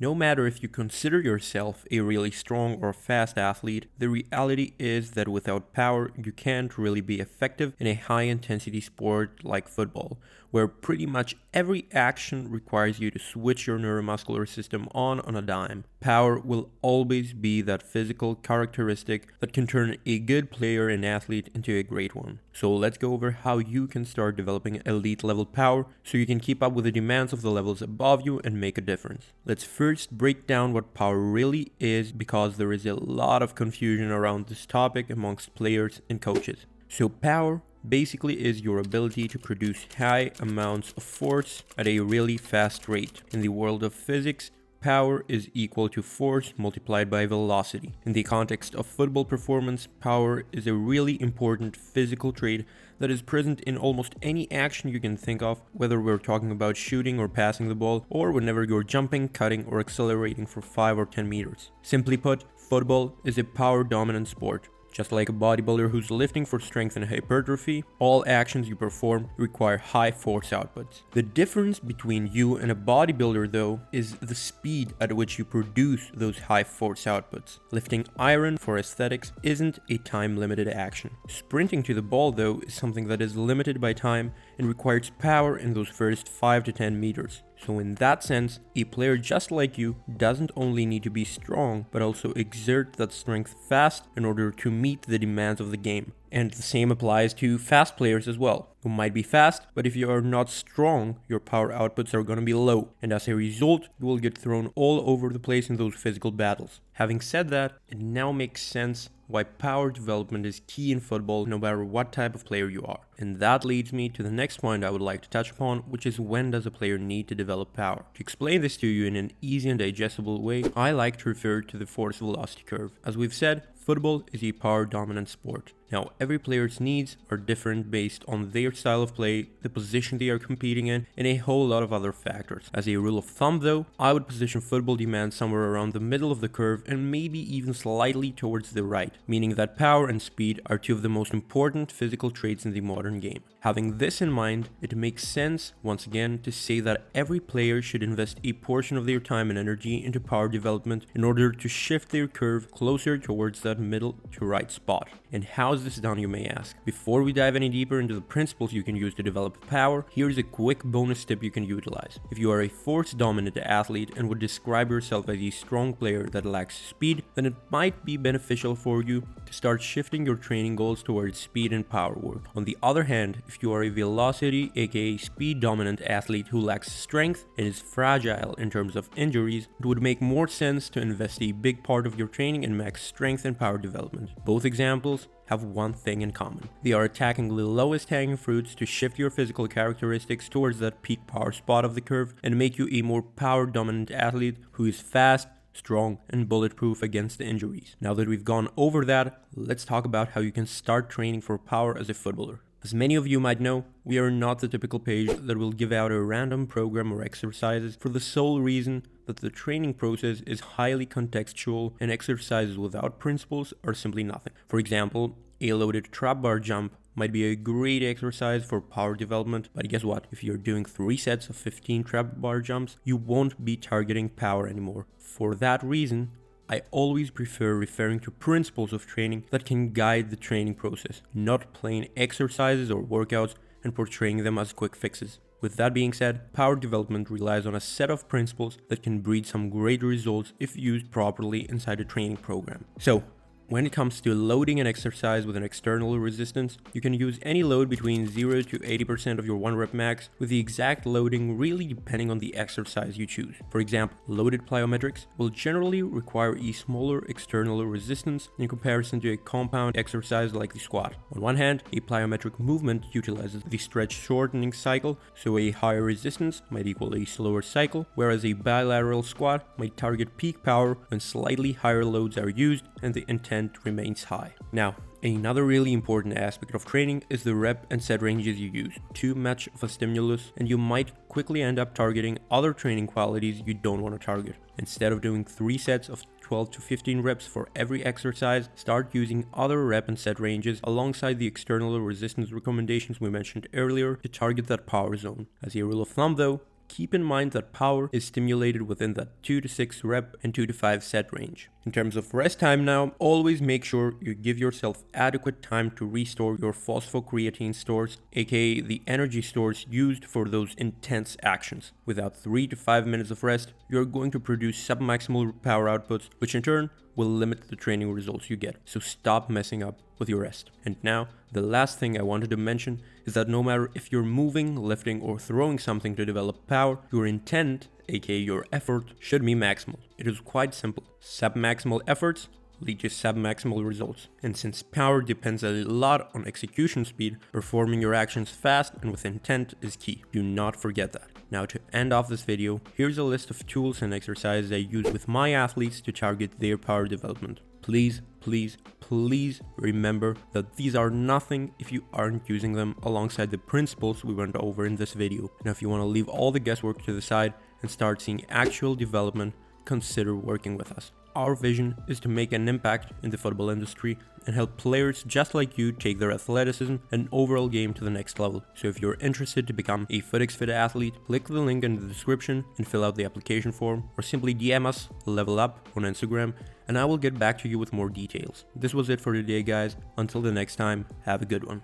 No matter if you consider yourself a really strong or fast athlete, the reality is that without power, you can't really be effective in a high-intensity sport like football, where pretty much every action requires you to switch your neuromuscular system on a dime. Power will always be that physical characteristic that can turn a good player and athlete into a great one. So let's go over how you can start developing elite level power so you can keep up with the demands of the levels above you and make a difference. Let's first break down what power really is, because there is a lot of confusion around this topic amongst players and coaches. So power basically is your ability to produce high amounts of force at a really fast rate. In the world of physics, power is equal to force multiplied by velocity. In the context of football performance, power is a really important physical trait that is present in almost any action you can think of, whether we're talking about shooting or passing the ball, or whenever you're jumping, cutting, or accelerating for 5 or 10 meters. Simply put, football is a power-dominant sport. Just like a bodybuilder who's lifting for strength and hypertrophy, all actions you perform require high force outputs. The difference between you and a bodybuilder, though, is the speed at which you produce those high force outputs. Lifting iron for aesthetics isn't a time-limited action. Sprinting to the ball, though, is something that is limited by time and requires power in those first 5 to 10 meters. So in that sense, a player just like you doesn't only need to be strong, but also exert that strength fast in order to meet the demands of the game. And the same applies to fast players as well, who might be fast, but if you are not strong, your power outputs are going to be low, and as a result, you will get thrown all over the place in those physical battles. Having said that, it now makes sense why power development is key in football no matter what type of player you are. And that leads me to the next point I would like to touch upon, which is when does a player need to develop power? To explain this to you in an easy and digestible way, I like to refer to the force velocity curve. As we've said, football is a power-dominant sport. Now, every player's needs are different based on their style of play, the position they are competing in, and a whole lot of other factors. As a rule of thumb, though, I would position football demands somewhere around the middle of the curve and maybe even slightly towards the right, meaning that power and speed are two of the most important physical traits in the modern game. Having this in mind, it makes sense, once again, to say that every player should invest a portion of their time and energy into power development in order to shift their curve closer towards that middle to right spot. And how is this done, you may ask? Before we dive any deeper into the principles you can use to develop power, here's a quick bonus tip you can utilize. If you are a force-dominant athlete and would describe yourself as a strong player that lacks speed, then it might be beneficial for you to start shifting your training goals towards speed and power work. On the other hand, if you are a velocity, aka speed-dominant athlete who lacks strength and is fragile in terms of injuries, it would make more sense to invest a big part of your training in max strength and power development. Both examples have one thing in common. They are attacking the lowest hanging fruits to shift your physical characteristics towards that peak power spot of the curve and make you a more power dominant athlete who is fast, strong, and bulletproof against the injuries. Now that we've gone over that, let's talk about how you can start training for power as a footballer. As many of you might know, we are not the typical page that will give out a random program or exercises for the sole reason that the training process is highly contextual and exercises without principles are simply nothing. For example, a loaded trap bar jump might be a great exercise for power development, but guess what? If you're doing 3 sets of 15 trap bar jumps, you won't be targeting power anymore. For that reason, I always prefer referring to principles of training that can guide the training process, not plain exercises or workouts and portraying them as quick fixes. With that being said, power development relies on a set of principles that can breed some great results if used properly inside a training program. So, when it comes to loading an exercise with an external resistance, you can use any load between 0 to 80% of your 1 rep max, with the exact loading really depending on the exercise you choose. For example, loaded plyometrics will generally require a smaller external resistance in comparison to a compound exercise like the squat. On one hand, a plyometric movement utilizes the stretch shortening cycle, so a higher resistance might equal a slower cycle, whereas a bilateral squat might target peak power when slightly higher loads are used and the intent remains high. Now, another really important aspect of training is the rep and set ranges you use. Too much of a stimulus and you might quickly end up targeting other training qualities you don't want to target. Instead of doing 3 sets of 12 to 15 reps for every exercise, start using other rep and set ranges alongside the external resistance recommendations we mentioned earlier to target that power zone. As a rule of thumb though, keep in mind that power is stimulated within that 2 to 6 rep and 2 to 5 set range. In terms of rest time now, always make sure you give yourself adequate time to restore your phosphocreatine stores, aka the energy stores used for those intense actions. Without 3 to 5 minutes of rest, you're going to produce submaximal power outputs, which in turn will limit the training results you get. So stop messing up with your rest. And now, the last thing I wanted to mention is that no matter if you're moving, lifting, or throwing something to develop power, your intent, aka your effort, should be maximal. It is quite simple. Submaximal efforts lead to submaximal results. And since power depends a lot on execution speed, performing your actions fast and with intent is key. Do not forget that. Now, to end off this video, here's a list of tools and exercises I use with my athletes to target their power development. Please, please, please remember that these are nothing if you aren't using them alongside the principles we went over in this video. Now, if you want to leave all the guesswork to the side and start seeing actual development, consider working with us. Our vision is to make an impact in the football industry and help players just like you take their athleticism and overall game to the next level. So if you're interested to become a FootXFit athlete, click the link in the description and fill out the application form, or simply DM us, Level Up, on Instagram, and I will get back to you with more details. This was it for today, guys. Until the next time, have a good one.